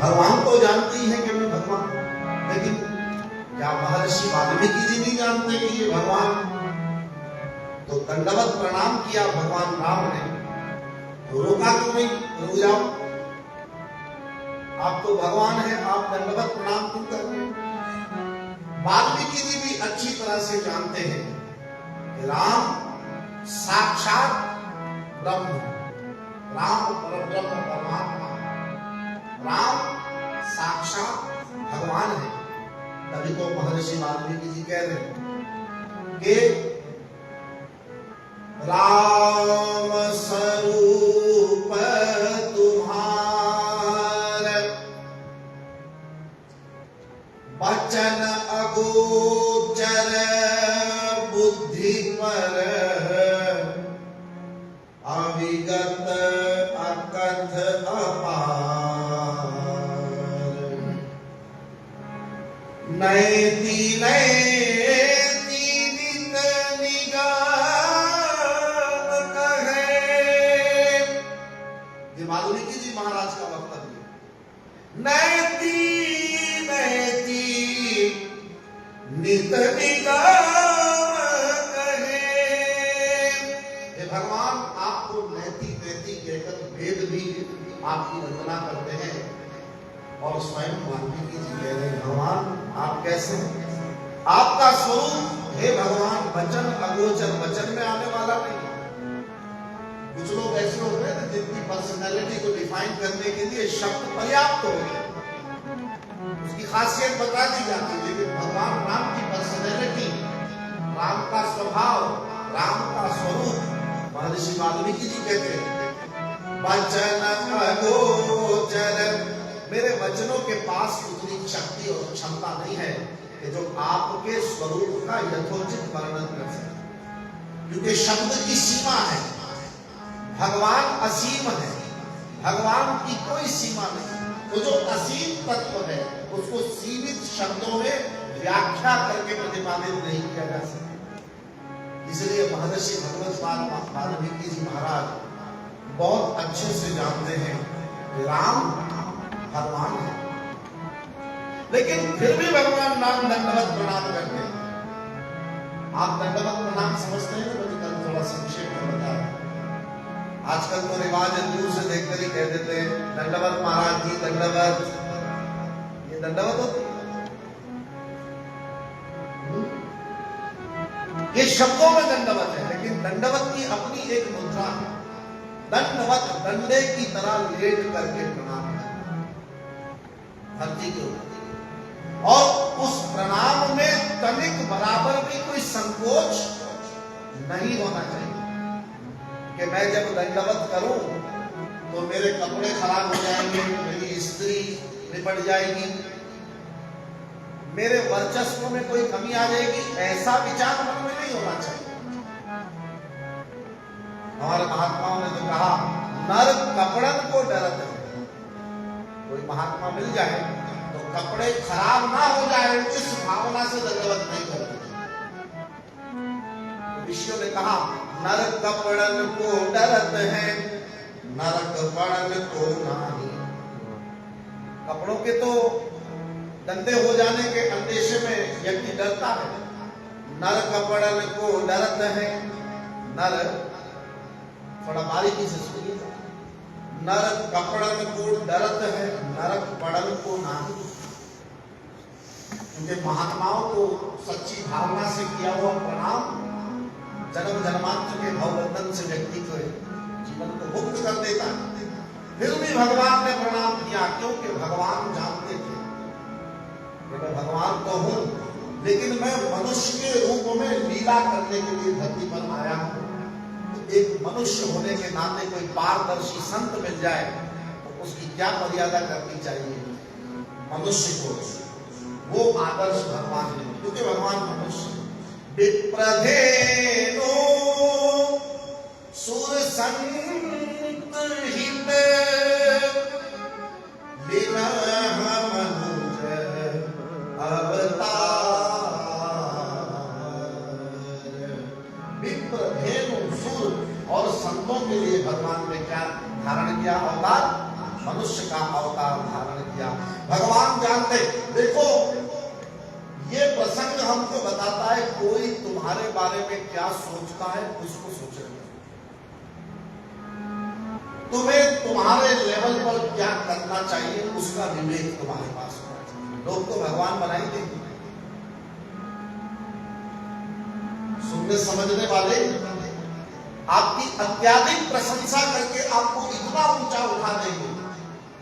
भगवान तो जानते ही है कि मैं भगवान, लेकिन क्या महर्षि वाल्मीकि जी नहीं जानते कि ये भगवान? तो दंडवत प्रणाम किया भगवान राम ने, तो रोका क्यों नहीं? रुक जाओ, आप तो भगवान हैं, आप दंडवत प्रणाम क्यों कर रहे हैं? वाल्मीकि जी भी अच्छी तरह से जानते हैं कि राम साक्षात ब्रह्म, राम परब्रह्म परमात्मा, राम साक्षात भगवान है। तभी तो महर्षि वाल्मीकि जी कह रहे हैं कि राम स्वरूप तुम्हार, वचन अगोचर बुद्धि पर, अविगत अकथ अपार, नैति नैति नित निगाम कहे। ये वाल्मीकि जी महाराज का वक्तव्य, नैति नैति नित निगाम कहे। हे भगवान, आपको नैति नैति कहकर वेद भी आपकी वंदना करते हैं। और स्वयं वाल्मीकि जी कह रहे हैं, भगवान आप कैसे हैं? आपका स्वरूप हे भगवान वचन अगोचर, वचन में आने वाला नहीं। कुछ लोग ऐसे होते हैं ना जिनकी पर्सनैलिटी को डिफाइन करने के लिए शब्द पर्याप्त होते हैं, उसकी खासियत बता दी जाती है, लेकिन भगवान राम की पर्सनैलिटी, राम का स्वभाव, राम का स्वरूप महर्षि वाल्मीकि जी कहते हैं वचन अगोचर, मेरे वचनों के पास उतनी शक्ति और क्षमता नहीं है कि जो आपके स्वरूप का यथोचित वर्णन कर सके, क्योंकि शब्द की सीमा है। भगवान असीम है, भगवान की कोई सीमा नहीं। तो जो असीम तत्व है उसको सीमित शब्दों में व्याख्या करके प्रतिपादित नहीं किया जा सकता। इसलिए महर्षि भगवत वाल्मीकि जी महाराज बहुत अच्छे से जानते हैं कि राम भगवान है, लेकिन फिर भी भगवान राम दंडवत प्रणाम करते हैं। आप दंडवत प्रणाम समझते हैं? मुझे कल थोड़ा संक्षेप में बताया। आजकल तो रिवाज है, दूर से देखकर ही कह देते हैं दंडवत महाराज जी दंडवत। ये दंडवत होती है? ये शब्दों में दंडवत है, लेकिन दंडवत की अपनी एक मुद्रा है। दंडवत डंडे की तरह लेट करके प्रणाम करना धरती के ऊपर, और उस प्रणाम में तनिक बराबर भी कोई संकोच नहीं होना चाहिए कि मैं जब दंडवत करूं तो मेरे कपड़े खराब हो जाएंगे, मेरी स्त्री निपट जाएगी, मेरे वर्चस्व में कोई कमी आ जाएगी, ऐसा विचार मन में नहीं होना चाहिए। हमारे महात्माओं ने तो कहा नर कपड़न को डरत है। कोई महात्मा मिल जाए तो कपड़े खराब ना हो जाए, इस भावना से दंडवत नहीं करते। ऋषियों ने कहा नर कपड़न को डरत है, नर कपड़न को नहीं। कपड़ों के तो गंदे हो जाने के अंदेशे में व्यक्ति डरता है। नर कपड़न को डरत है, नर, थोड़ा बारीकी से सुनिए, नर कपड़न को डरत है, नरक पड़न को नहीं। क्योंकि महात्माओं को सच्ची भावना से किया हुआ प्रणाम जन्म जन्मांतर के भवबंधन से व्यक्ति को जीवन को मुक्त कर देता है। फिर भी भगवान ने प्रणाम किया, क्योंकि भगवान जानते थे कि मैं भगवान तो हूं, लेकिन मैं मनुष्य के रूप में लीला करने के लिए धरती पर आया हूं। एक मनुष्य होने के नाते कोई पारदर्शी संत मिल जाए तो उसकी क्या मर्यादा करनी चाहिए? मनुष्य को वो आदर्श भगवान है, क्योंकि भगवान मनुष्य। विप्रधेनो सुर संत हित विनह मनुज अवतार। विप्रधेनु सुर और संतों के लिए भगवान ने क्या धारण किया? अवतार, मनुष्य का अवतार धारण किया। भगवान जानते। देखो ये प्रसंग हमको बताता है कोई तुम्हारे बारे में क्या सोचता है उसको सोचना। तुम्हें तुम्हारे लेवल पर क्या करना चाहिए उसका विवेक तुम्हारे पास होना चाहिए। लोग तो भगवान बना ही देंगे, सुनने समझने वाले आपकी अत्याधिक प्रशंसा करके आपको इतना ऊंचा उठा देंगे,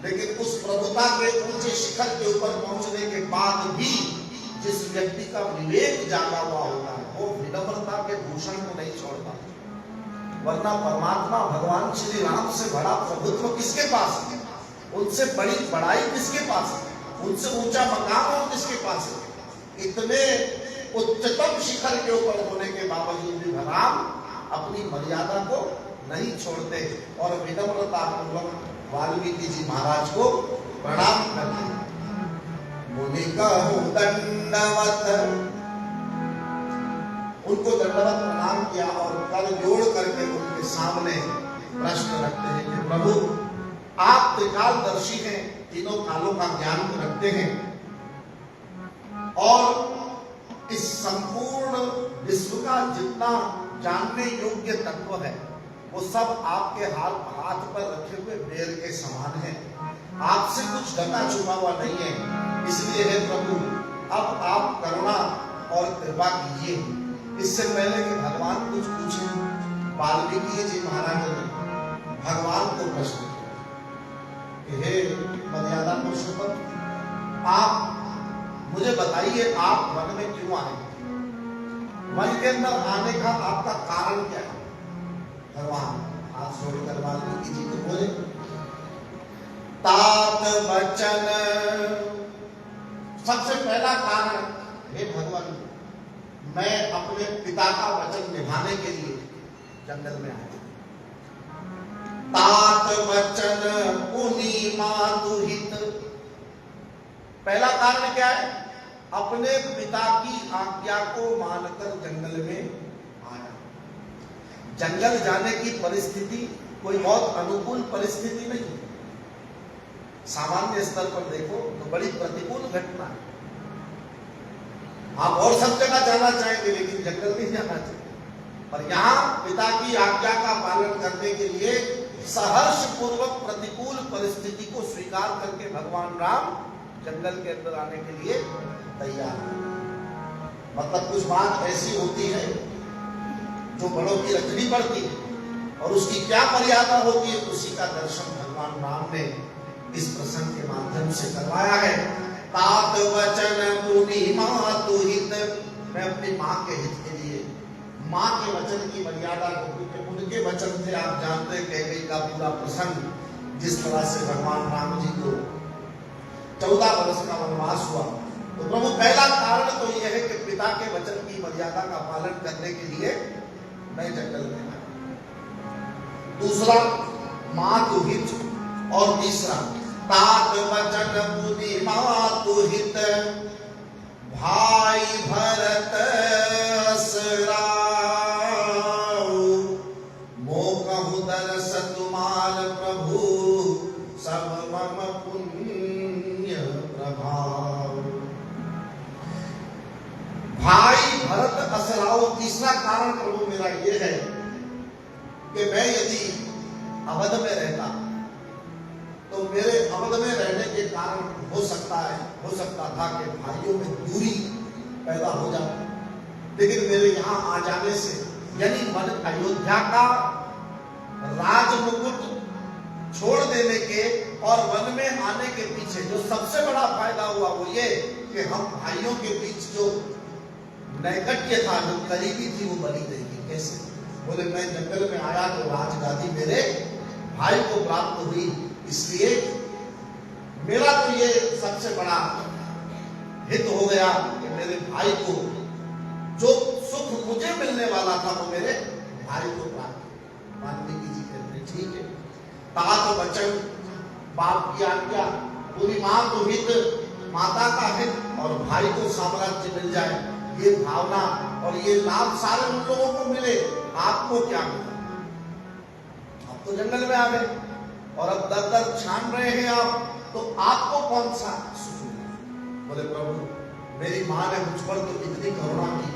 लेकिन उस प्रभुता के ऊंचे शिखर के ऊपर पहुंचने के बाद भी जिस व्यक्ति का विवेक जागा हुआ होता है वो विनम्रता के भूषण को नहीं छोड़ता। वरना परमात्मा भगवान श्री राम से बड़ा प्रभुत्व किसके पास है, उनसे बड़ी बड़ाई किसके पास है, उनसे ऊंचा मकाम और किसके पास है। इतने उच्चतम शिखर के ऊपर होने के बावजूद भी राम अपनी मर्यादा को नहीं छोड़ते और विनम्रता पूर्वक वाल्मीकि जी महाराज को प्रणाम करते। मुनि कहु दंडवत, उनको दंडवत प्रणाम किया और कर जोड़ करके उनके सामने प्रश्न रखते हैं कि प्रभु आप त्रिकालदर्शी हैं, तीनों कालों का ज्ञान रखते हैं और इस संपूर्ण विश्व का जितना जानने योग्य तत्व है वो सब आपके हाथ पर रखे हुए बेर के समान है। आपसे कुछ ढका छुपा हुआ नहीं है। इसलिए है प्रभु अब आप करुणा और कृपा कीजिए। इससे पहले कि भगवान कुछ पूछे, वाल्मीकि जी महाराज ने भगवान को प्रश्न किया, हे मर्यादा पुरुषोत्तम, आप मुझे बताइए आप वन में क्यों आए, वन के अंदर आने का आपका कारण क्या है। भगवान हाथ जोड़कर वाल्मीकि जी को बोले, तात वचन, सबसे पहला कारण, हे भगवान मैं अपने पिता का वचन निभाने के लिए जंगल में आया। तात वचन पुनि मातु हित, पहला कारण क्या है, अपने पिता की आज्ञा को मानकर जंगल में आया। जंगल जाने की परिस्थिति कोई बहुत अनुकूल परिस्थिति नहीं है। सामान्य स्तर पर देखो तो बड़ी प्रतिकूल घटना है। आप और सब जगह जाना चाहेंगे लेकिन जंगल नहीं जाना चाहिए। और यहाँ पिता की आज्ञा का पालन करने के लिए सहर्ष पूर्वक प्रतिकूल परिस्थिति को स्वीकार करके भगवान राम जंगल के अंदर आने के लिए तैयार है। मतलब कुछ बात ऐसी होती है जो बड़ों की रखनी पड़ती है और उसकी क्या मर्यादा होती है, उसी का दर्शन भगवान राम ने इस प्रसंग के माध्यम से करवाया है। तात वचन पुनि मातु हित, मैं अपनी माँ के हित के लिए, माँ के वचन की मर्यादा को, क्योंकि उनके वचन थे, आप जानते हैं कैकेयी का पूरा प्रसंग जिस तरह से भगवान राम जी को 14 वर्ष का वनवास हुआ। तो प्रभु पहला कारण तो यह है कि पिता के वचन की मर्यादा का पालन करने के लिए मैं जंगल में आया। दूसरा मातु हित और तीसरा तात वचन पुनि मातु हित, भाई भरत असराउ, मोकहु दरस तुमार प्रभु, सब मम पुण्य प्रभाव। भाई भरत असराउ, तीसरा कारण प्रभु मेरा यह है कि मैं यदि अवध में रहता तो मेरे अवध में रहने के कारण हो सकता था कि भाइयों में दूरी पैदा हो जाती, लेकिन मेरे यहाँ आ जाने से, यानी मन अयोध्या का राजमुकुट छोड़ देने के और वन में आने के पीछे जो सबसे बड़ा फायदा हुआ वो ये कि हम भाइयों के बीच जो नैकट्य था, जो करीबी थी, वो बनी रहेगी। कैसे? बोले मैं जंगल में आया तो राजगादी मेरे भाई को प्राप्त हुई, इसलिए मेरा तो ये सबसे बड़ा हित हो गया कि मेरे भाई को जो सुख मुझे मिलने वाला था वो मेरे भाई को प्राप्त। वाल्मीकि जी कहते ठीक है, तात वचन, बाप की आज्ञा, पूरी माँ को हित, माता का हित और भाई को साम्राज्य मिल जाए, ये भावना और ये लाभ सारे उन लोगों को मिले। आपको क्या मिला? आप तो जंगल में आ गए और अब दर दर छान रहे हैं आप तो आपको कौन सा सुख मिला? बोले प्रभु मेरी माँ ने मुझ पर तो इतनी करुणा की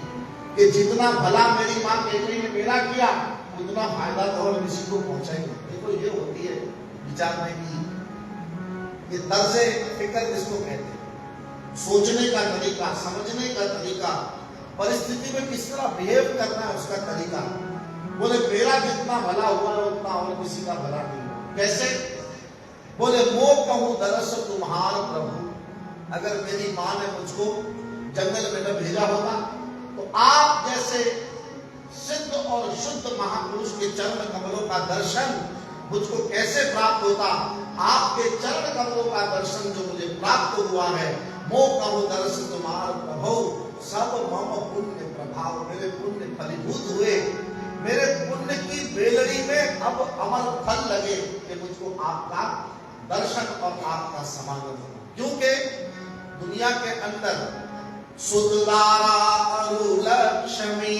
कि जितना भला मेरी माँ केकरी ने मेरा किया उतना फायदा तो और किसी को पहुंचा ही नहीं। देखो ये होती है विचारने की, ये तर्ज़े फिक्र जिसको कहते हैं, सोचने का तरीका, समझने का तरीका, परिस्थिति में किस तरह बिहेव करना है उसका तरीका। बोले मेरा जितना भला हुआ है उतना और किसी का भला नहीं हुआ। कैसे? बोले मोह कहूं दरस तुम्हार प्रभु, अगर मेरी माँ ने मुझको जंगल में न भेजा होता तो आप जैसे सिद्ध और शुद्ध महापुरुष के चरण कमलों का दर्शन मुझको कैसे प्राप्त होता। आपके चरण कमलों का दर्शन जो मुझे प्राप्त हुआ है, मोह कहूं दरस तुम्हार प्रभु, सब मम पुण्य प्रभाव, मेरे पुण्य फलीभूत हुए, मेरे पुण्य की बेलड़ी में अब अमर फल लगे कि मुझको आपका दर्शन और आपका समागम हो। क्योंकि दुनिया के अंदर सुतदारा लक्ष्मी,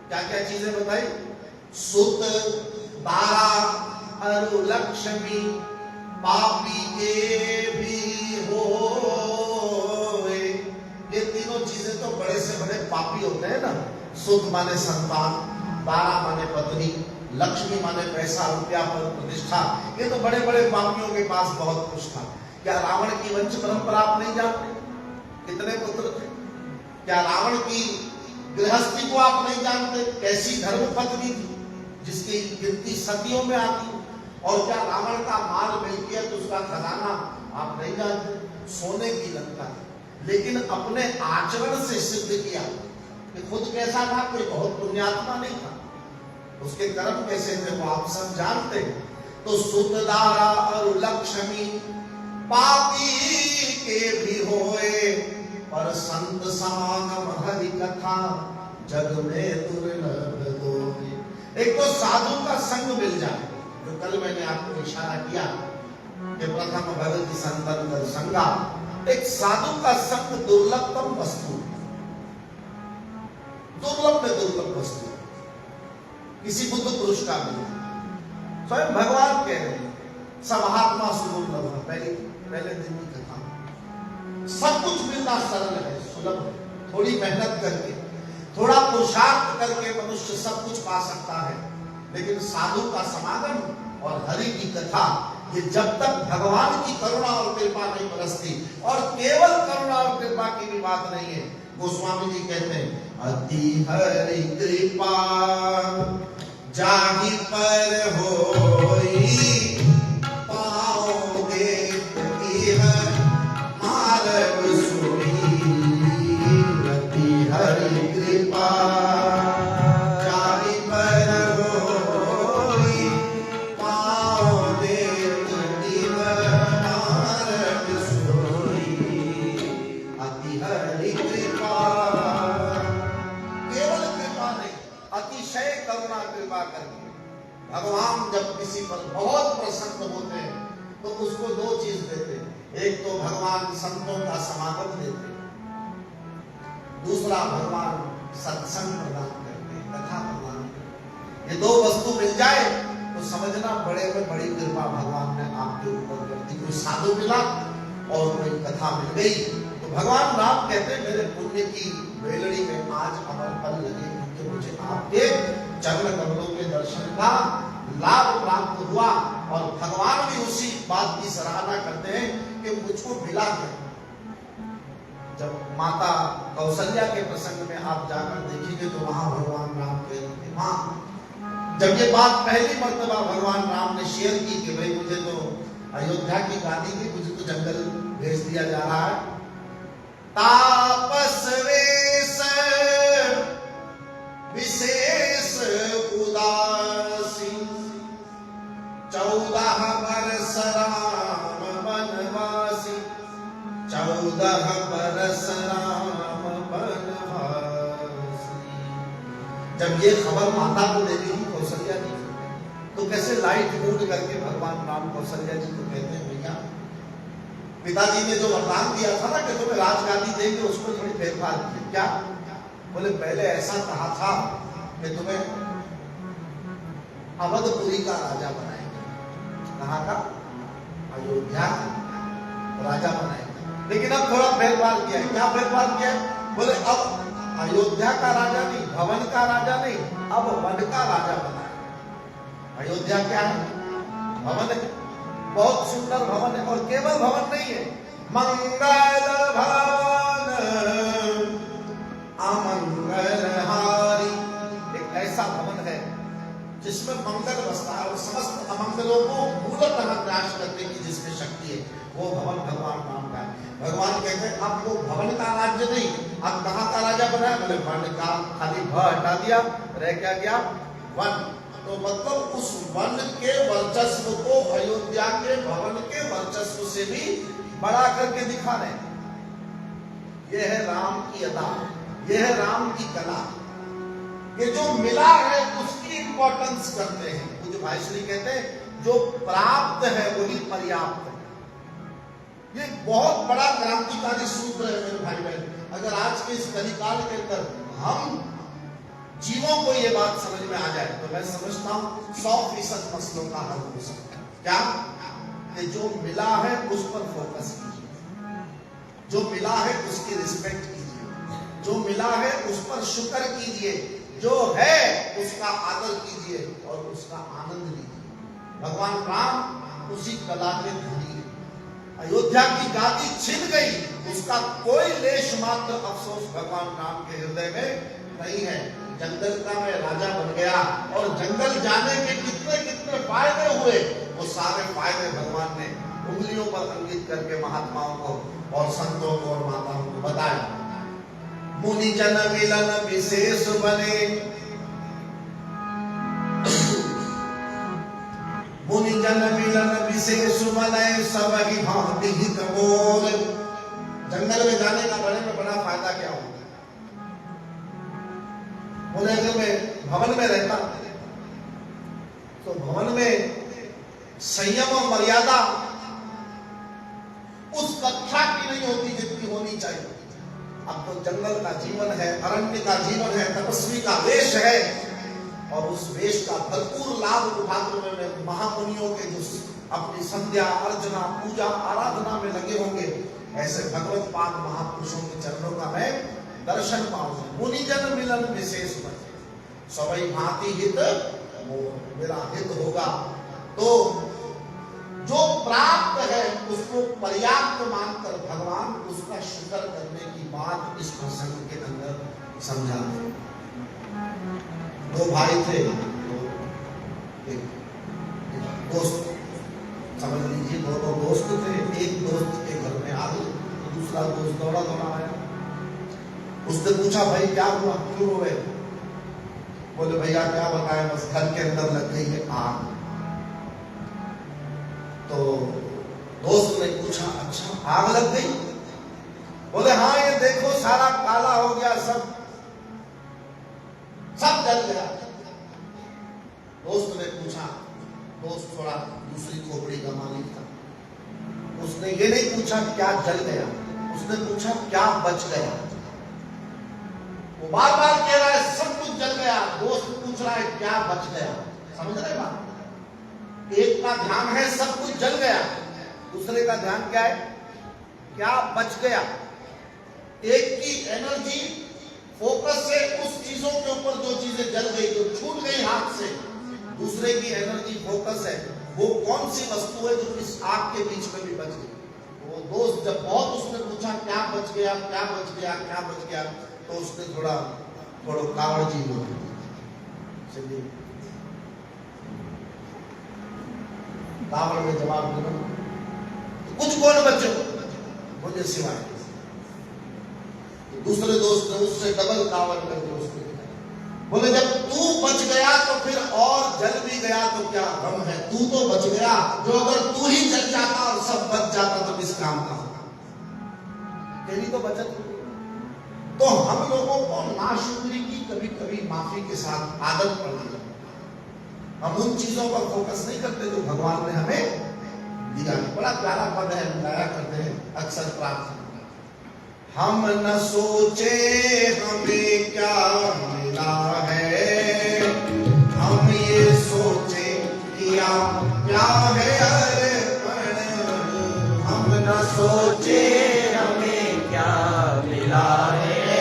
क्या क्या चीजें बताई? सुत, दारा, अरु लक्ष्मी, पापी के भी हो, ये तीनों चीजें तो बड़े से बड़े पापी होते हैं ना। सुत माने संतान, दारा माने पत्नी, लक्ष्मी माने पैसा रुपया पर प्रतिष्ठा, ये तो बड़े बड़े पापियों के पास बहुत कुछ था। क्या रावण की वंश परंपरा आप नहीं जानते? कितने पुत्र थे? क्या रावण की गृहस्थी को आप नहीं जानते? कैसी धर्म पत्नी थी जिसकी गिनती सदियों में आती। और क्या रावण का माल मिल्कियत, उसका खजाना आप नहीं जानते? सोने की लंका है, लेकिन अपने आचरण से सिद्ध किया कि खुद कैसा था, कोई बहुत पुण्यात्मा नहीं था, उसके कर्म कैसे थे वो आप सब जानते हैं। तो सुतदारा और लक्ष्मी, पापी के भी होए, पर संत समागम हरि कथा, जग में दुर्लभ दोए। एक तो साधु का संग मिल जाए, जो कल मैंने आपको इशारा किया कि प्रथम भगवती संतन कर संगा, एक साधु का संग दुर्लभतम वस्तु, दुर्लभ में दुर्लभ वस्तु किसी बुद्ध पुरुष का मिले। स्वयं भगवान कह रहे हैं सब आत्मा सुदुर्लभ है। पहले दिन की कथा, सब कुछ मिलना सरल है, सुलभ है। थोड़ी मेहनत करके, थोड़ा पुरुषार्थ करके मनुष्य सब कुछ पा सकता है, लेकिन साधु का समागम और हरि की कथा, ये जब तक भगवान की करुणा और कृपा नहीं बरसती, और केवल करुणा और कृपा की भी बात नहीं है। गोस्वामी जी कहते हैं अति हरि कृपा जाहि पर होई, पाओगे इह मार्ग सोई। अति हरि कृपा जाहि पर होई, पाओगे इह मार्ग सोई। अति हरि कृपा, केवल कृपा नहीं, अतिशय करुणा कृपा करके भगवान जब किसी पर बहुत प्रसन्न होते हैं तो उसको दो चीज देते हैं। एक तो भगवान संतों का समागम देते हैं, दूसरा भगवान सत्संग प्रदान करते हैं, कथा प्रदान करते हैं। ये दो वस्तु मिल जाए तो समझना बड़े में बड़ी कृपा भगवान ने आपके ऊपर कर दी। कोई साधु मिला और कोई कथा मिल गई तो भगवान राम कहते हैं मेरे पुण्य की बेलड़ी में आज अमर फल लगे, क्योंकि मुझे आपके चरण कमलों के दर्शन का लाभ प्राप्त हुआ। और भगवान भी उसी बात की सराहना करते हैं कि मुझको मिला है। जब माता कौशल्या के प्रसंग में आप जाकर देखेंगे तो वहां भगवान राम कह रहे थे, मां जब ये बात पहली मर्तबा भगवान राम ने शेयर की कि भाई मुझे तो अयोध्या की गादी की, मुझे तो जंगल भेज दिया जा रहा है। तापस वेश विशेष उदासी, 14 बरस राम वनवासी, 14 बरस राम वनवासी। जब ये खबर माता को दे दी कौशल्या जी, तो कैसे लाइट मूड करके भगवान राम कौशल्या जी को कहते हैं भैया पिताजी ने जो वरदान दिया था ना कि तुम्हें राजगादी देंगे, उसमें थोड़ी फेरफार की। क्या? बोले पहले ऐसा कहा था कि तुम्हें अवधपुरी का राजा बनाएंगे। कहाँ का? अयोध्या राजा बनाएगा। लेकिन अब थोड़ा भेदभाव किया है। क्या भेदभाव किया है? बोले अब अयोध्या का राजा नहीं, भवन का राजा नहीं, अब वन का राजा बना है। अयोध्या क्या है? भवन है, बहुत सुंदर भवन है। और केवल भवन नहीं है, मंगल भवन अमंगल हारी, एक ऐसा भवन है जिसमें मंगल बसता है और समस्त अमंगलों को मूलतः नाश करने की जिसमें शक्ति है, वो भवन भगवान राम का है। भगवान कहते हैं अब वो भवन का राज्य नहीं, अब कहाँ का राजा बना है? बोले वन का, खाली भ हटा दिया, रह क्या गया? वन। तो मतलब उस वन के वर्चस्व को अयोध्या के भवन के वर्चस्व से भी बड़ा करके दिखा रहे हैं। यह है राम की अदा, यह है राम की कला। ये जो मिला है उसकी इंपॉर्टेंस करते हैं। मुझे भाई श्री कहते हैं जो प्राप्त है वही पर्याप्त है। ये बहुत बड़ा क्रांतिकारी सूत्र है मेरे भाई बहन। अगर आज के इस कलिकाल के अंदर हम जीवों को ये बात समझ में आ जाए तो मैं समझता हूं 100% मसलों का हल हो सकता है। क्या? कि जो मिला है उस पर फोकस कीजिए, जो मिला है उसकी रिस्पेक्ट कीजिए, जो मिला है उस पर शुक्र कीजिए, जो है उसका आदर कीजिए और उसका आनंद लीजिए। भगवान राम उसी कला के धनी है। अयोध्या की गादी छिन गई, उसका कोई लेश मात्र अफसोस भगवान राम के हृदय में नहीं है। जंगल का मैं राजा बन गया और जंगल जाने के कितने कितने फायदे हुए, वो सारे फायदे भगवान ने उंगलियों पर अंकित करके महात्माओं को और संतों को और माताओं को बताया। मुनि जन मिलन विशेष बने, मुनि जन मिलन विशेष बने, सब ही भांति हित बोल। जंगल में जाने का बड़े में बड़ा फायदा क्या होगा? बोले अगर मैं भवन में रहता तो भवन में संयम और मर्यादा उस कक्षा की नहीं होती जितनी होनी चाहिए। अब तो जंगल का जीवन है, अरण्य का जीवन है, तपस्वी का वेश है और उस वेश का भरपूर लाभ उठाते हुए महामुनियों के जो अपनी संध्या अर्चना पूजा आराधना में लगे होंगे, ऐसे भगवत पाद महापुरुषों के चरणों का मैं दर्शन पाऊंगा। मुनि जन मिलन विशेष बने, सभी भांति हित वो मेरा हित होगा। तो जो प्राप्त है उसको पर्याप्त मानकर भगवान उसका शुक्र करने की बात इस प्रसंग के अंदर समझाते। दो भाई थे, एक दोस्त, समझ लीजिए दोनों दोस्त थे। एक दोस्त के घर में आग लगी, दूसरा दोस्त दौड़ा दौड़ा आया। उसने पूछा भाई क्या हुआ, क्यों रोए? बोले भैया क्या बताएं, बस घर के अंदर लग गई है आग। तो दोस्त ने पूछा अच्छा आग लग गई? बोले हाँ ये देखो सारा काला हो गया, सब जल गया। दोस्त ने पूछा, दोस्त थोड़ा दूसरी खोपड़ी का मालिक था, उसने ये नहीं पूछा क्या जल गया, उसने पूछा क्या बच गया। वो बार बार कह रहा है सब कुछ जल गया, दोस्त पूछ रहा है क्या बच गया। समझ रहे बात? एक का ध्यान है सब कुछ जल गया, दूसरे का ध्यान क्या है, क्या बच गया। एक की एनर्जी फोकस है उस चीजों के ऊपर जो चीजें जल गई, जो छूट गई हाथ से। दूसरे की एनर्जी फोकस है वो कौन सी वस्तु है जो इस आग के बीच में भी बच गई। वो दोस्त जब बहुत उसने पूछा क्या बच गया क्या बच गया क्या बच गया, तो उसने थोड़ा कावड़ जी हो चलिए कावड़ में जवाब दिया कुछ कौन बचे मुझे सिवाय। दूसरे दोस्त ने उससे डबल कावड़ करके उसको बोले जब तू बच गया तो फिर और जल भी गया तो क्या गम है, तू तो बच गया, जो अगर तू ही जल जाता और सब बच जाता तो किस काम का होता, तेरी तो बचत। तो हम लोगों को नाशुक्री की कभी कभी माफी के साथ आदत पड़ी है। हम उन चीजों पर फोकस नहीं करते जो भगवान ने हमें दिया। बड़ा प्यारा पद है, गाया करते हैं अक्सर प्रार्थना, हम न सोचे हमें क्या मिला है, हम ये सोचे किया क्या है अर्पण न सोचे हमें क्या मिला है,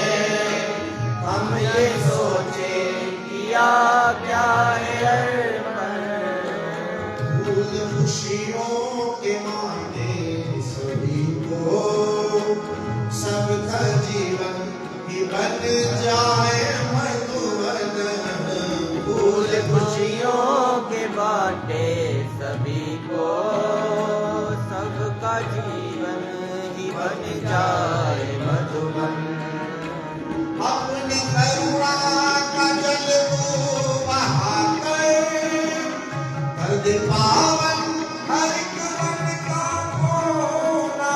हम ये सोचे किया क्या है अर्पण। फूल खुशियों के मांगे सभी को, सबका जीवन ही बन जाए मधुबन। फूल खुशियों के बाटे सभी को, सबका जीवन ही बन जाए मधुबन। अपनी करुणा का जल तू बहाकर, कर दे पावन हर एक मन का कोना।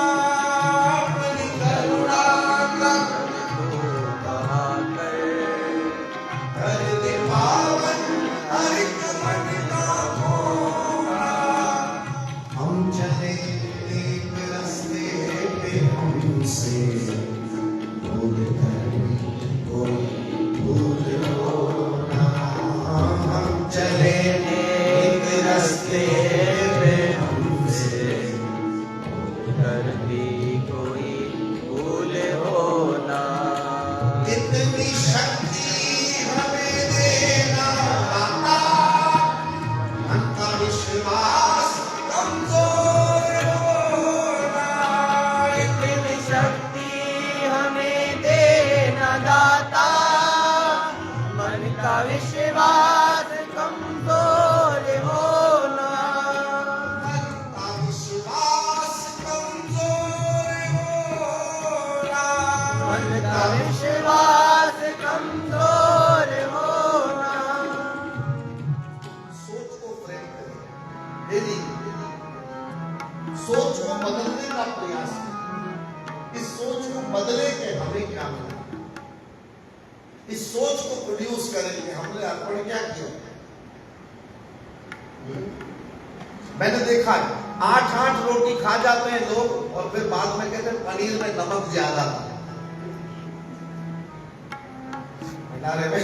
अपनी करुणा का तू बहाकर, कर दे पावन हर एक मन का कोना। हम चले एक रास्ते पे, हमसे भूल कर कोई भूल हो ना। हम चले एक रास्ते पे हमसे कर दी कोई भूल हो ना। इतनी शक्ति हमें देना दाता, मन का विश्वास कमजोर होना। इतनी शक्ति हमें देना दाता, मन का विश्वास कमजोर होना। मन का विश्वास कमजोर होना। मन का विश्वास कमजोर होना। सोच को फ्रेम करें, डेली सोच को बदलने का प्रयास करें। इस सोच को बदले के हमें क्या मिला, इस सोच को प्रोड्यूस करें कि हमने अर्पण क्या किया। मैंने देखा है 8-8 रोटी खा जाते हैं लोग और फिर बाद में कहते हैं पनीर में नमक ज्यादा था। भंडारे में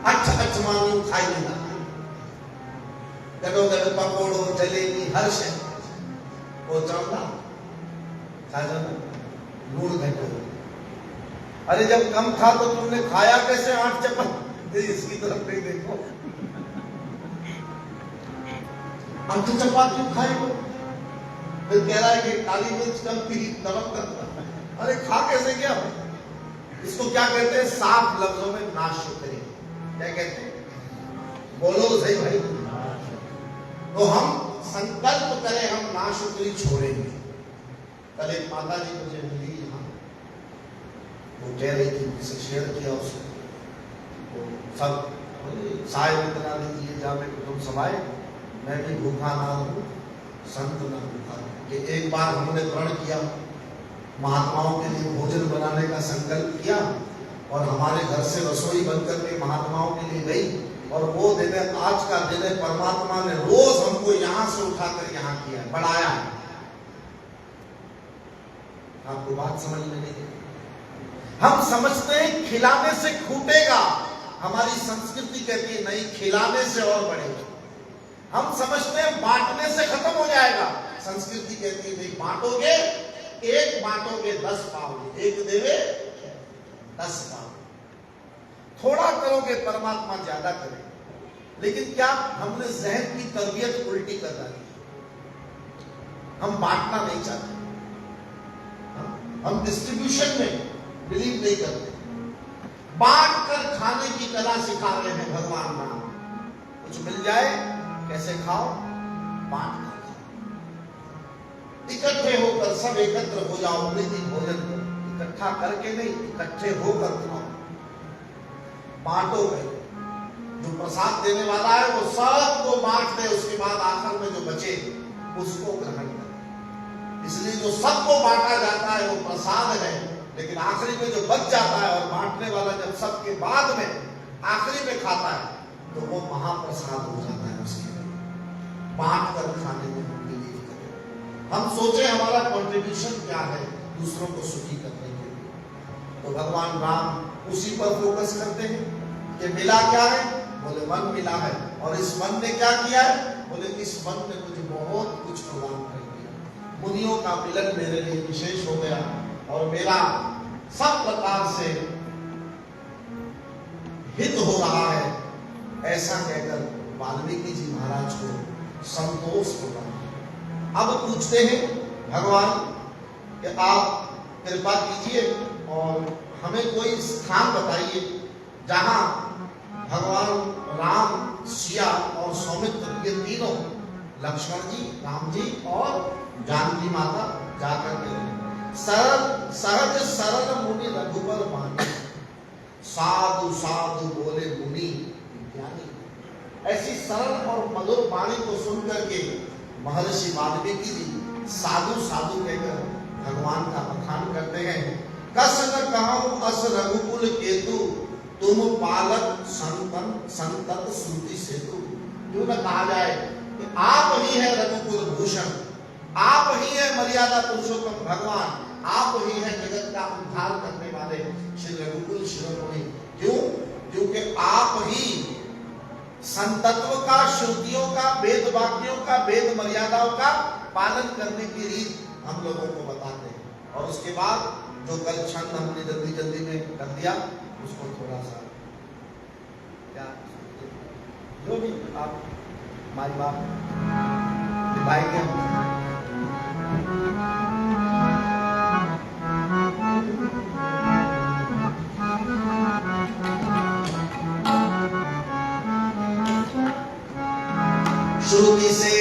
अच्छा मांगू खाई लेना, गडो गड पकोड़ो जलेबी हर शय वो चौंदा खा जाना, लूण घटो। अरे जब कम था तो तुमने खाया कैसे 8 चपाती? इसकी तरफ नहीं देखो, हम तो चपाती खाए को फिर कह रहा है कि काली मिर्च कम थी, नमक कम। अरे खा कैसे गया? इसको क्या कहते हैं? साफ लफ्जों में नाशुक्री। क्या कहते हैं? बोलो तो सही भाई। तो हम संकल्प करें हम नाशुक्री छोड़ेंगे। कल एक माता जी मुझे मिली यहाँ, वो कह रही थी, मुझसे शेयर किया उसने, वो सब साय इतना दीजिए जामे कुटुंब समाए, मैं भी भूखा ना हूँ संत ना भूखा। कि एक बार हमने प्रण किया, महात्माओं के लिए भोजन बनाने का संकल्प किया और हमारे घर से रसोई बनकर के महात्माओं के लिए गई। और वो दिन है, आज का दिन है, परमात्मा ने रोज हमको यहां से उठाकर यहां किया, बढ़ाया है। आपको बात समझ में नहीं? हम समझते हैं खिलाने से खूटेगा, हमारी संस्कृति कहती है नहीं, खिलाने से और बढ़ेगा। हम समझते हैं बांटने से खत्म हो जाएगा, संस्कृति कहती है नहीं, बांटोगे एक बांटोगे 10 पाओगे, एक देवे 10 पाओगे। थोड़ा करोगे परमात्मा ज्यादा करेगा। लेकिन क्या हमने जहन की तरबियत उल्टी कर डाली? हम बांटना नहीं चाहते, हम डिस्ट्रीब्यूशन में बिलीव नहीं करते, बांट कर खाने की कला सिखा रहे हैं भगवान नाम। कुछ मिल जाए कैसे खाओ, बांट कर खाओ, इकट्ठे होकर सब एकत्र हो जाओ, प्रीति भोजन करो, इकट्ठा करके नहीं, इकट्ठे होकर खाओ, बांटो गए। जो प्रसाद देने वाला है वो सबको बांट दे, उसके बाद आखिर में जो बचे उसको ग्रहण करे। इसलिए जो सबको बांटा जाता है वो प्रसाद है, लेकिन आखिरी में जो बच जाता है और बांटने वाला जब सबके बाद में आखिरी में खाता है तो वो महाप्रसाद हो जाता है। उसके बांट कर खाने में हम बिलीव करें, हम सोचे हमारा कंट्रीब्यूशन क्या है दूसरों को सुखी करने के लिए। तो भगवान राम उसी पर फोकस करते हैं कि मिला क्या है, बोले मन मिला है। और इस मन ने क्या किया है, बोले इस मन ने मुझे बहुत कुछ प्रदान कर दिया। मुनियों का मिलन मेरे लिए विशेष हो गया और मेरा सब प्रकार से हित हो रहा है, ऐसा कहकर वाल्मीकि जी महाराज को संतोष होता है। अब पूछते हैं भगवान कि आप कृपा कीजिए और हमें कोई स्थान बताइए जहां भगवान राम, सिया और सौमित्र ये तीनों, लक्ष्मण जी, राम जी और जानकी माता जाकर के सहज सरल मुनि रघुबर वाणी, साधु साधु बोले मुनि ज्ञानी। ऐसी सरल और मधुर वाणी को सुनकर के महर्षि वाल्मीकि जी साधु साधु कहकर भगवान का बखान करते हैं। कस न कहूं अस रघुकुल केतु, तुम पालक संतत श्रुति सेतु। क्यों न कहा जाए कि आप ही है रघुकुल भूषण, आप ही है मर्यादा पुरुषोत्तम भगवान, आप ही है जगत का उद्धार करने वाले श्री रघुकुल शिरोमणि। क्यों? क्योंकि आप ही संतत्व का, श्रुतियों का, वेद वाक्यों का, वेद मर्यादाओं का पालन करने की रीत हम लोगों को बताते हैं। और उसके बाद जो कल छंद हमने जल्दी जल्दी में कर दिया उसको थोड़ा सा क्या जो भी आप हमारी बात निभाएंगे हम। श्रुति से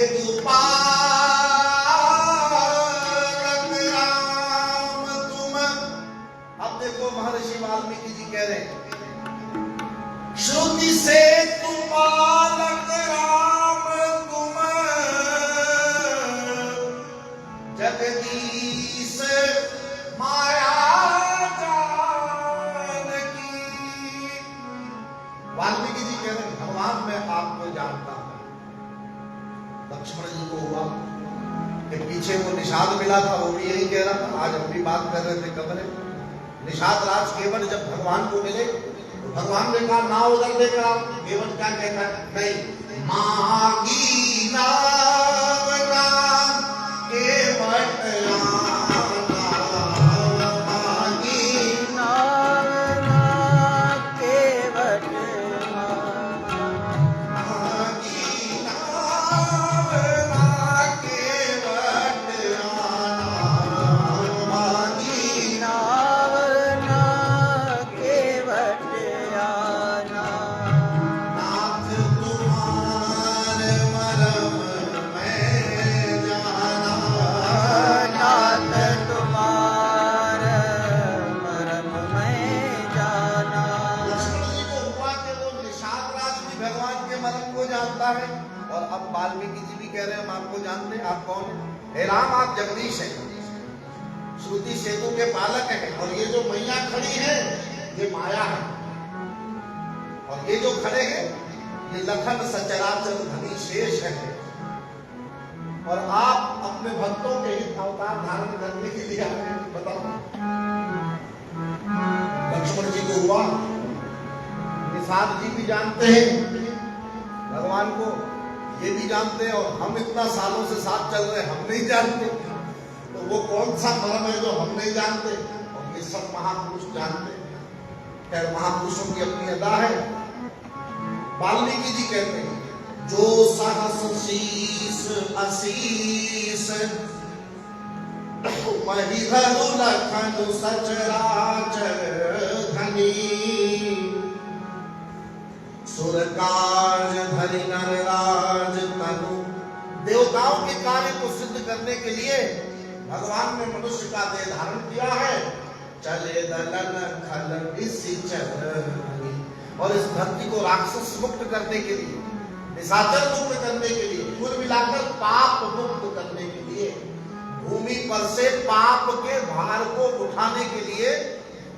तू महर्षि वाल्मीकि जी कह रहे हैं, श्रुति से तुम पालक राम तुम, जगदीश माया जानकी। वाल्मीकि जी कह रहे हैं भगवान मैं आपको जानता हूं। लक्ष्मण जी को हुआ कि पीछे वो निषाद मिला था, वो भी यही कह रहा था। आज हम भी बात कर रहे थे कमरे निषाद राज केवल जब भगवान को मिले तो भगवान ने कहा नाव उधर लेकर आओ। केवल क्या कहता है? नहीं, मांगी नाव नाम केवट मांगी नाव नाम केवट मांगी नाव नाम केवट मांगी नाव ना केवट आना। नाथ तुम्हारे मरम मैं जाना। नाथ तुम्हारा मरम मैं जाना। लक्ष्मण जी को हुआ कि वो निषाद राज भी भगवान के मरम को जानता है। और अब वाल्मीकि जी भी कह रहे हैं हम आपको जानते हैं, आप कौन हैं? हे राम आप जगदीश हैं, श्रुति सेतु के पालक हैं। और ये जो मैया खड़ी है ये माया है, और ये जो खड़े हैं ये लखन सचराचर धनी शेष है। और आप अपने भक्तों के हित अवतार धारण करने के लिए आए हैं। बताओ लक्ष्मण जी को हुआ, निषाद जी भी जानते हैं भगवान को, ये भी जानते हैं। और हम इतना सालों से साथ चल रहे हम नहीं जानते, तो वो कौन सा मर्म है जो हम नहीं जानते और ये सब महापुरुष जानते हैं। खैर महापुरुषों की अपनी अदा है। वाल्मीकि जी कहते हैं जो सहस शीस अशीस वही धरु लखन सचराचर धनी। सुर कार्य धरि नर राज तनु। देवताओं के कार्य को सिद्ध करने के लिए भगवान ने मनुष्य का देह धारण किया है। चले दलन खल इसी चरनी। और इस धरती को राक्षस मुक्त करने के लिए, निशाचर मुक्त करने के लिए, कुल मिलाकर पाप मुक्त करने के लिए, भूमि पर से पाप के भार को उठाने के लिए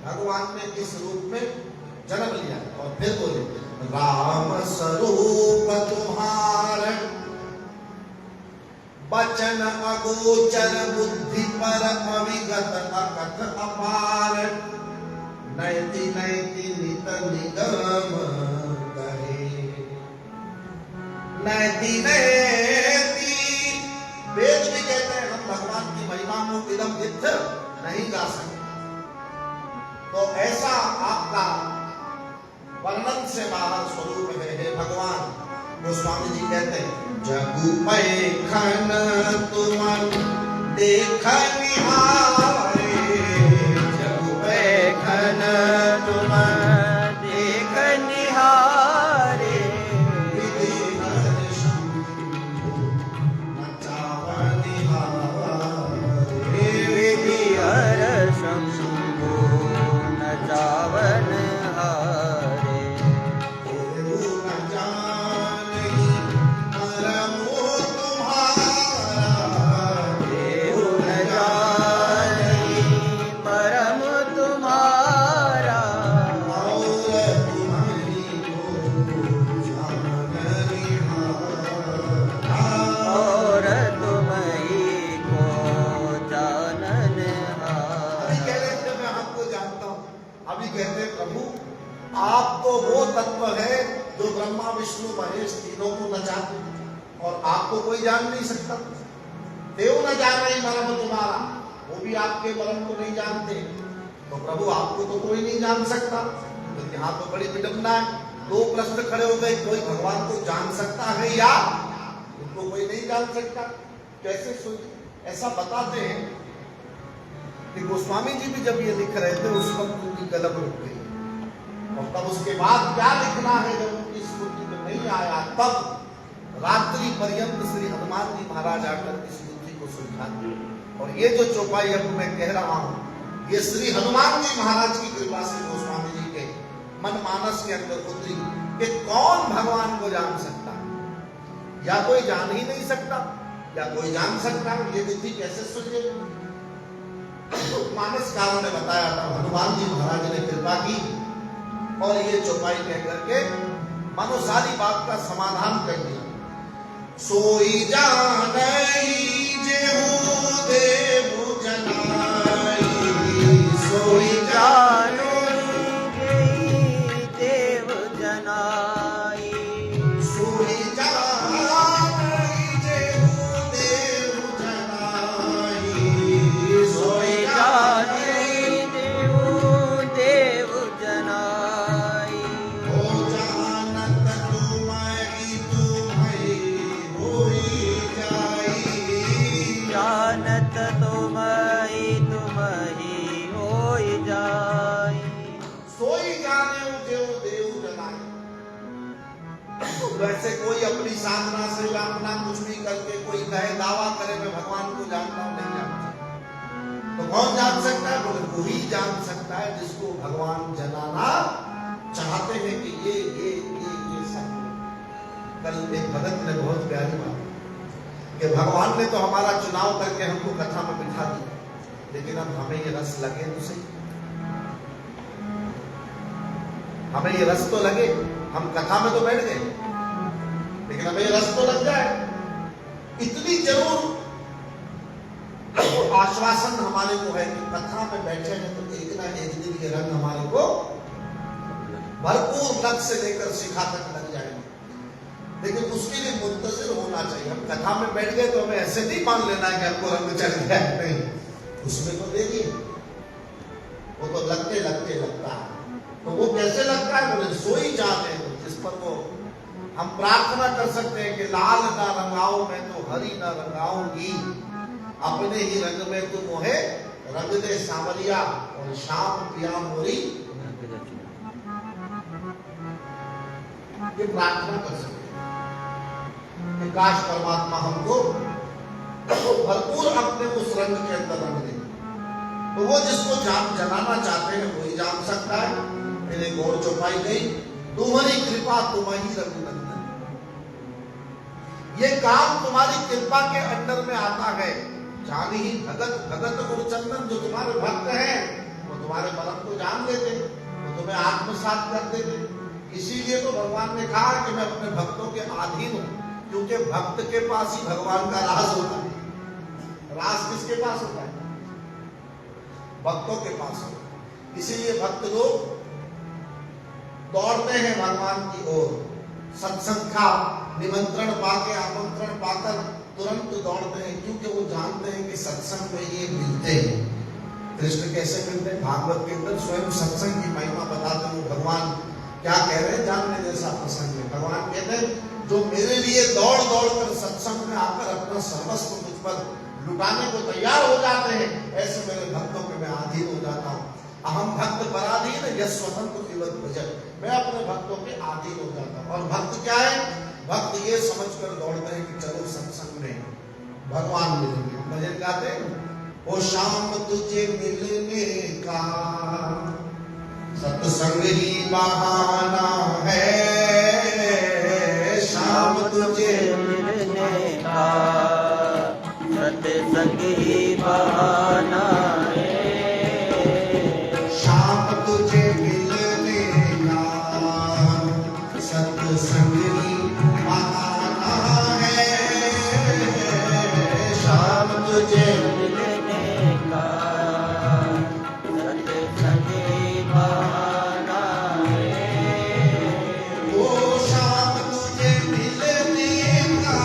भगवान ने इस रूप में जन्म लिया। और फिर बोले राम स्वरूप तुम्हारा बचन अगोचर बुद्धि पर अविगत अकथ अपार। नैति नैति नित निगम कहे। नैति नैति वेद भी कहते हैं हम इदम इत्थ नहीं गा सकता। तो ऐसा आपका वर्णन से बाहर स्वरूप है। हे भगवान, गोस्वामी जी कहते हैं जगु पैखन तुम देख निहारे, जगु पैखन तुम देख निहारे, विधि हर शंभु नचाव निहारे, विधि हर शंभु नचावन हारे। केहू न जाने परमो तुम्हारा, देहु न जाने परम तुम्हारा, और तुम्हारी को जान निहारा। और तुम ही को जानन अभी कह रहे थे मैं आपको जानता हूं, अभी कहते हैं प्रभु आप तो वो तत्व है जो ब्रह्मा विष्णु महेश तीनों को न जानते, और आपको कोई जान नहीं सकता। देव न जाना ही मर्म तुम्हारा, वो भी आपके मर्म को नहीं जानते। तो प्रभु आपको तो कोई नहीं जान सकता। तो यहाँ तो बड़ी विडंबना है। दो प्रश्न खड़े हो गए, कोई भगवान को जान सकता है या उनको कोई नहीं जान सकता। कैसे सोचिए, ऐसा बताते हैं कि गोस्वामी जी भी जब ये लिख रहे थे उस वक्त उनकी कलम रुक गई, और तब उसके बाद क्या लिखना है जब उनकी स्मृति में नहीं आया, तब रात्रि पर्यंत श्री हनुमान जी महाराज आकर इस बुद्धि को सुलझाते। और ये जो चौपाई अब मैं कह रहा हूं, ये श्री हनुमान जी महाराज की कृपा से गोस्वामी जी के मन मानस के अंदर उतरी कि कौन भगवान को जान सकता है, या कोई जान ही नहीं सकता या कोई जान सकता है। ये बुद्धि कैसे सुलझे? मानसकारों ने बताया था, हनुमान जी महाराज ने कृपा की और ये चौपाई कह करके मानो सारी बात का समाधान कर दिया। सोई जानई जेहू देव जनाई, सोई जानो गई देव जनाई, सोई जानई जेहू देव जनाई, सोई जाने देव देव जनाई, हो जानत तुम्हारी तुम्हारी होई जाई, जानत तुम ही होई जाई। सोई जाने जो देव जनाई। वैसे कोई अपनी साधना से अपना कुछ भी करके कोई कहे दावा करे मैं भगवान को जानता हूं, नहीं जानता। तो कौन जान सकता है? बोले वही जान सकता है जिसको भगवान जनाना चाहते हैं कि ये सब। कल एक भगत ने बहुत प्यारी बात कि भगवान ने तो हमारा चुनाव करके हमको कथा में बिठा दिया, लेकिन अब हमें ये रस लगे तो सही, हमें ये रस तो लगे। हम कथा में तो बैठ गए, लेकिन हमें ये रस तो लग जाए। इतनी जरूर आश्वासन हमारे को है कि कथा में बैठे हैं तो एक ना एक दिन ये रंग हमारे को भरपूर लग से लेकर शिखा तक लग जाएगा। लेकिन उसके लिए मुंतजिर होना चाहिए। हम कथा में बैठ गए तो हमें ऐसे नहीं मान लेना कि हमको रंग चढ़ गया है, नहीं, उसमें तो देखिए वो तो लगते लगते लगता है। तो वो कैसे लगता है? बोले सोई जाने दो जिस पर वो हम प्रार्थना कर सकते हैं कि लाल ना रंगाओ मैं तो हरी ना रंगाऊंगी, अपने ही रंग में तुम मोहे रंग दे सांवरिया और शाम पिया मोरी। ये प्रार्थना कर सकते हैं कि काश परमात्मा हमको भरपूर अपने उस रंग के अंदर रंग दे। तो वो जिसको जनाना चाहते हैं वही जान सकता है। मेरे गौर चौपाई गई, तुम्हारी कृपा तुम्हारी रघुनंदन, ये काम तुम्हारी कृपा के अंडर में आता है। जानी ही भगत भगत गुरचंदन, जो तुम्हारे भक्त हैं वो तुम्हारे मर्म को जान लेते, वो तुम्हें आत्मसात कर देते। इसीलिए तो भगवान ने कहा कि मैं अपने भक्तों के अधीन हूं, क्योंकि भक्त के पास ही भगवान का राज होता है। राज किसके पास होता है? भक्तों के पास होता है। इसीलिए भक्त लोग दौड़ते हैं भगवान की ओर, सत्संग का निमंत्रण पाके आमंत्रण पाकर तुरंत दौड़ते हैं, क्योंकि वो जानते हैं कि सत्संग में ये मिलता मिलते हैं। कृष्ण कैसे मिलते हैं? भागवत के अंदर स्वयं सत्संग की महिमा बताते हुए भगवान क्या कह रहे हैं जानने जैसा प्रसंग है। भगवान कहते हैं जो मेरे लिए दौड़ दौड़ कर सत्संग में आकर अपना सर्वस्व मुझ पर लुटाने को तैयार हो जाते हैं, ऐसे मेरे भक्तों के मैं अधीन हो जाता हूँ। अहम भक्त पराधीन यस स्वतंत्र जीवन भजन, मैं अपने भक्तों के अधीन हो जाता हूँ। और भक्त क्या है? भक्त ये समझकर दौड़ते हैं कि चलो सत्संग में भगवान मिलेंगे। भजन गाते हैं, ओ शाम तुझे मिलने का सत्संग ही बहाना है, शाम तुझे मिलने का सत्संग ही बहाना है, शाम तुझे मिलने का सत्संग ही बहाना है, शाम तुझे मिलने का सत्संग ही बहाना है, ओ शाम तुझे मिलने का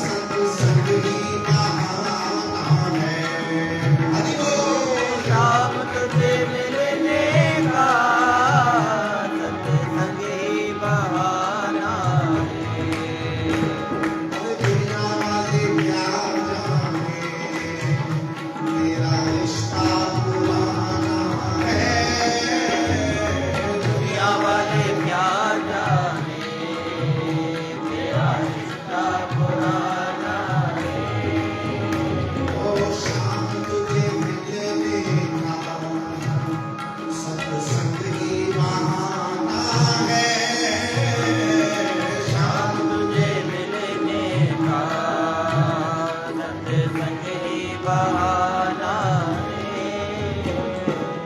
सत्संग ही बहाना है। हरि बोल। शाम तुझे मिलने का सत्संग ही बहाना है, दुनिया वाले क्या जाने तेरा रिश्ता पुराना है, दुनिया वाले क्या जाने तेरा रिश्ता पुराना है, ओ शाम तुझे मिलने का सत्संग ही बहाना है, शाम तुझे मिलने का सत्संग ही बहाना है।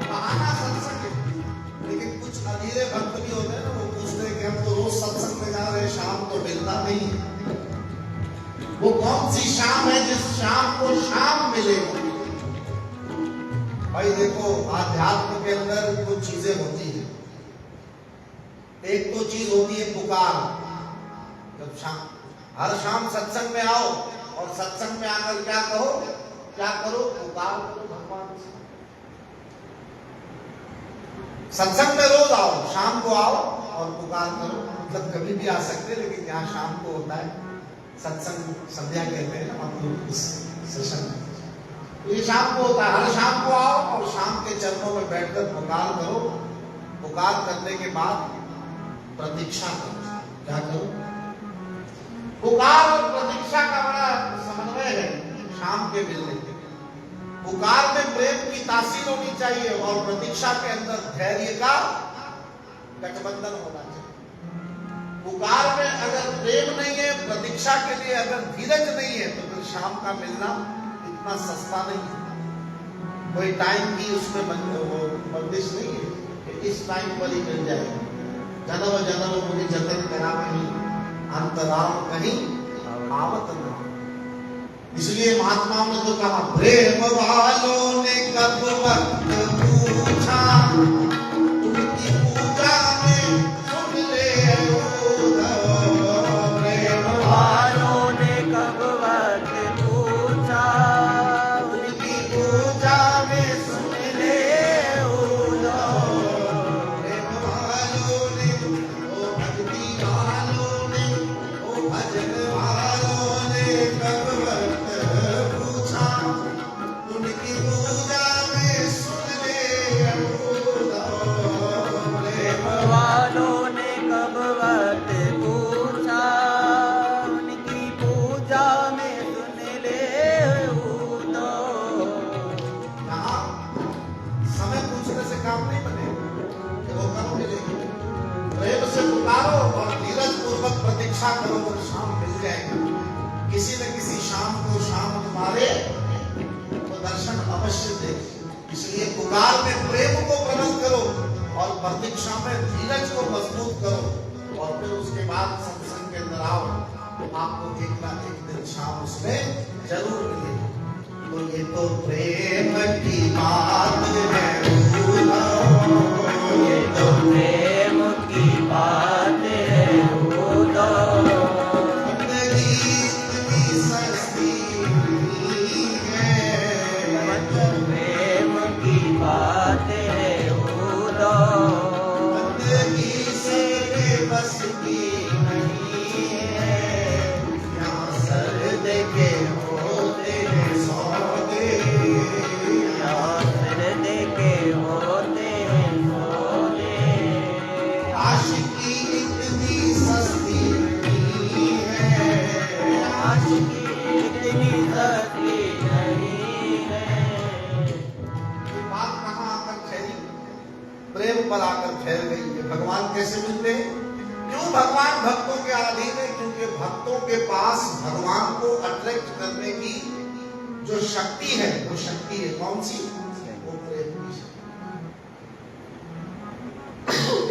बहाना सत्संग है। लेकिन कुछ अधीरे भक्त भी होते हैं ना, वो पूछते हैं कि हम तो रोज सत्संग में जा रहे हैं, शाम तो मिलता नहीं है। वो कौन सी शाम है जिस शाम को शाम मिलेगा? भाई देखो, आध्यात्म के अंदर कुछ चीजें होती है। एक तो चीज होती है पुकार। जब हर शाम सत्संग में आओ और सत्संग में आकर क्या कहो, क्या करो? पुकार करो भगवान से। सत्संग में रोज आओ, शाम को आओ और पुकार करो। मतलब कभी भी आ सकते हैं, लेकिन यहाँ शाम को होता है सत्संग, संध्या कहते हैं ना हम लोग इस सेशन में। तो ये शाम को होता है, हर शाम को आओ और शाम के चरणों में बैठकर पुकार करो। पुकार करने के बाद प्रतीक्षा करो। क्या करो? पुकार और प्रतीक्षा का बड़ा समन्वय है शाम के मिलने के। पुकार में प्रेम की तासीर होनी चाहिए और प्रतीक्षा के अंदर धैर्य का गठबंधन होना चाहिए। पुकार में अगर प्रेम नहीं है, प्रतीक्षा के लिए अगर धीरज नहीं है, तो फिर शाम का मिलना इतना सस्ता नहीं है। कोई टाइम की उसमें बंदिश नहीं है कि इस टाइम पर ही मिल जाएगा। जन्म जन्म मुझे जतन करा नहीं, अंतराम कहीं आवत न। इसलिए महात्माओं ने तो कहा, प्रेम वालों ने कब वक्त पूछा, उनकी पूजा में सुन ले उद्धव। प्रेम वालों ने कब वक्त पूछा, उनकी पूजा में सुन ले उद्धव। प्रेम वालों ने, ओ भक्ति वालों ने, ओ भजन वालों ने कब वक्त पूछा, उनकी पूजा में सुन ले उद्धव। प्रेम वालों ने कब वक्त पूछा, उनकी पूजा में सुन ले उद्धव। यहाँ समय पूछने से काम नहीं बनेगा कि वो कब मिलेगी। प्रेम से पुकारो और धीरज पूर्वक प्रतीक्षा करो तो शाम मिल जाएगी। किसी न किसी शाम को शाम तुम्हारे तो दर्शन अवश्य दे। इसलिए पुकार में प्रेम को प्रबल करो और प्रतीक्षा में धीरज को मजबूत करो और फिर उसके बाद सत्संग के अंदर आओ। आपको एक ना एक दिन शाम उसमें जरूर मिलेगी। तो ये तो प्रेम की बात है, ये तो प्रेम की बात है उद्धव। जिंदगी इतनी सस्ती नहीं है, पर आकर ठहर गई है। भगवान कैसे मिलते हैं? क्यों भगवान भक्तों के अधीन है? क्योंकि भक्तों के पास भगवान को अट्रैक्ट करने की जो शक्ति है, वो शक्ति है कौन सी? वो प्रेम की शक्ति।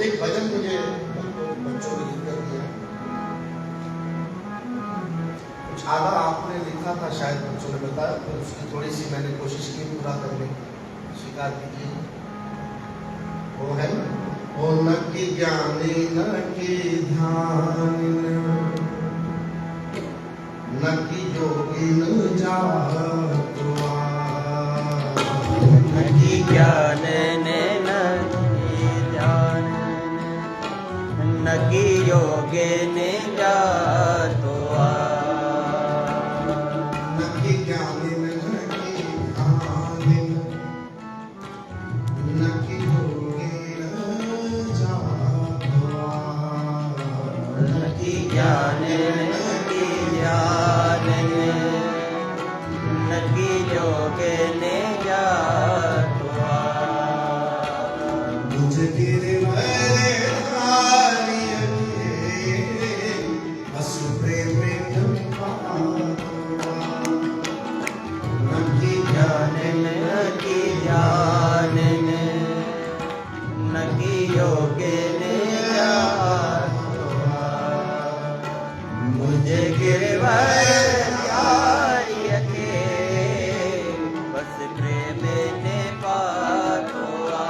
एक भजन मुझे बच्चों ने लिख कर दिया, कुछ आधा आपने लिखा था शायद, बच्चों ने बताया, तो उसकी थोड़ी सी मैंने कोशिश की पूरा करने की, स्वीकार कीजिए। वो है ओ न कि ज्ञानी न कि ध्यान न कि योगी न जातुआ, न कि ज्ञान ने न कि ध्यान न कि योगे ने जातुआ, न कि ज्ञानी न कि ध्यान न कि योगी न जातुआ, न कि ज्ञान न कि ध्यान न कि योगे ने जातुआ, मुझे गिरवाए धारिय के बस प्रेम न पातुआ, न कि ज्ञान न कि ध्यान न कि योगे ने जातुआ, मुझे गिरवाए धारिय के बस प्रेम ने पातुआ,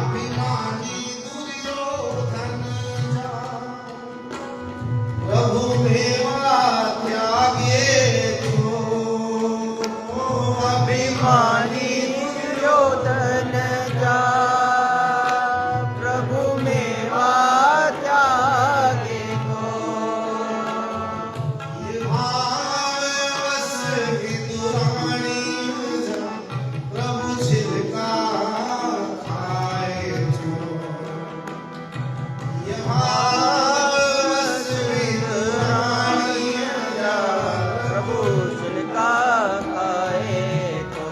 अभिमानी दुर्योधन जा प्रभु मेवा त्यागे जो, अभिमानी दुर्योधन जा प्रभु मेवा त्यागे को, ये भाववश हितुरानी जा प्रभु छिलका खाए जो, ये भाववश हितुरानी जा प्रभु छिलका खाए को,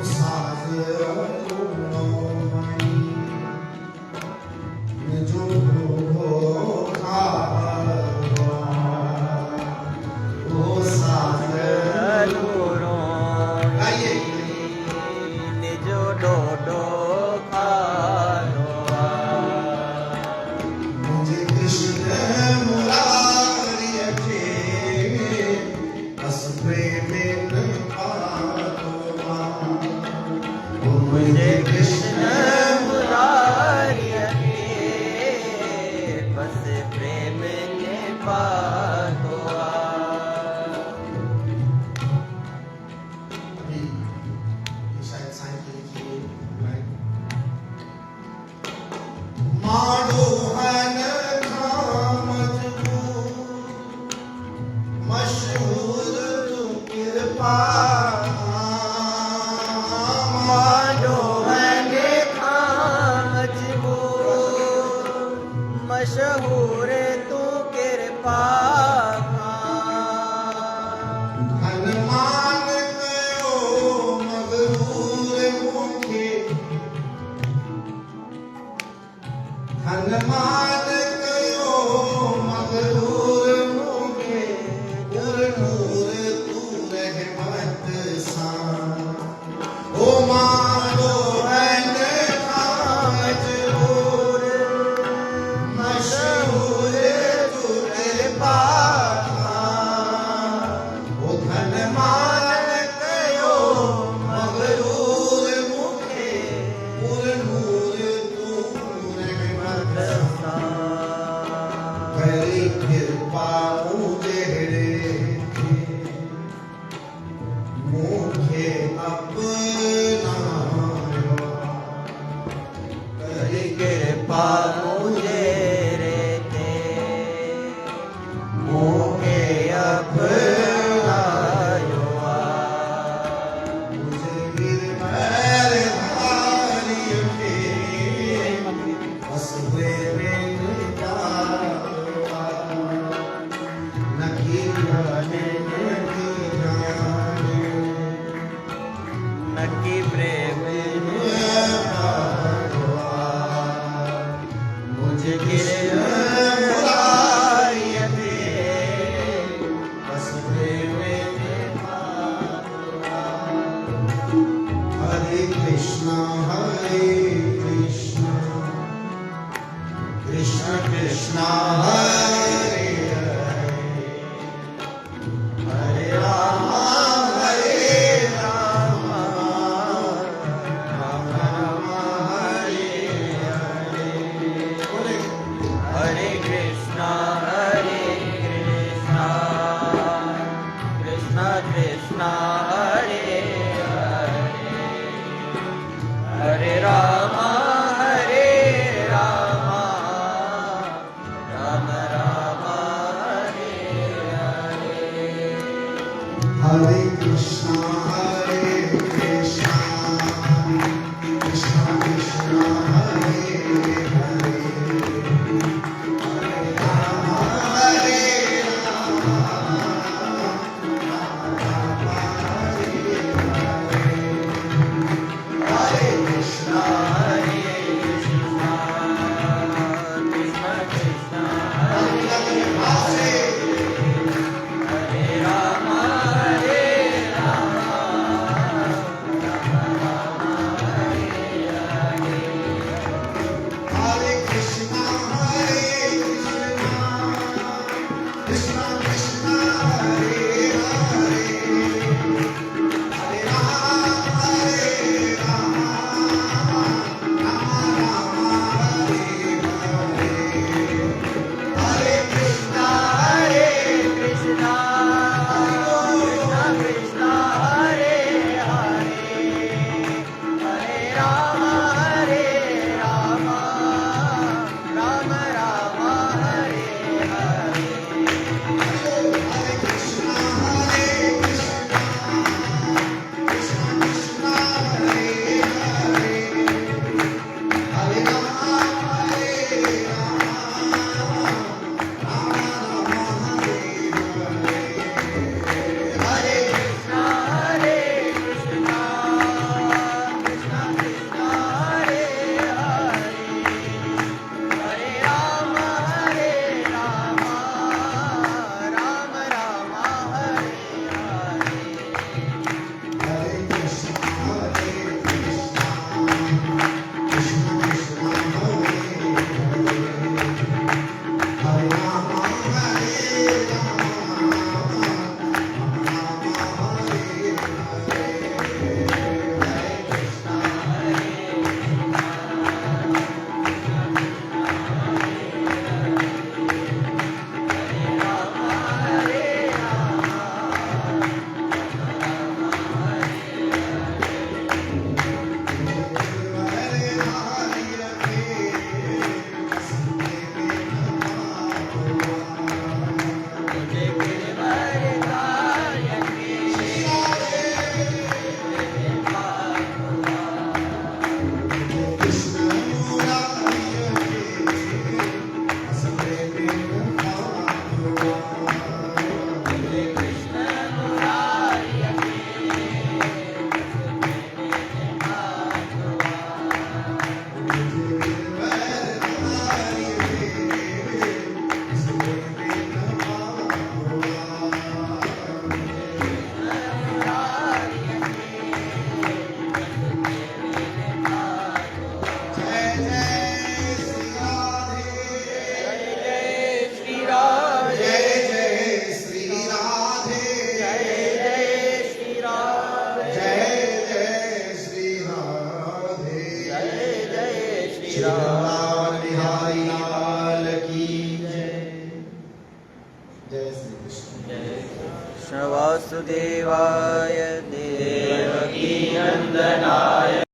साज अरुणोमणि जो खावा, ओ साज गाइए। निजो डोडो खारोआ, मुझे कृष्ण मुरारी के बस प्रेम न पातुआ, ओ मुझे कृष्ण मुरारी के बस प्रेम ने पातुआ, अभी शायद साइंस के लिखिए मानो हन मशहूर तू कृपा, मानो है मजबूर मशहूर तू कृपा, हनुमान कयो मगरूर मुखे, हनुमान कयो मगरूर मुखे, गुरनूर तू रहमत सा, ओ मानो हन मजबूर मशहूर तू कृपा, ओ धनमान कृष्ण हरे हरे हरे राम राम राम हरे हरे हरे कृष्णा कृष्णा कृष्णा हरे हरे हरे राम हरे कृष्णा कृष्ण कृष्ण हरे हरे राम हरे कृष्णा कृष्णा कृष्णा हरे हरे हरे राम राम राम हरे हरे हरे कृष्णा कृष्ण कृष्ण हरे हरे हरे राम राम राम हरे हरे हरे कृष्णा कृष्णा कृष्णा हरे हरे हरे राम राम हरे हरे हरे कृष्ण कृष्ण कृष्ण हरे हरे हरे राम राम राम हरे हरे हरे कृष्णा कृष्णा कृष्णा हरे हरे राम कृष्ण वासुदेवाय देवकी नंदना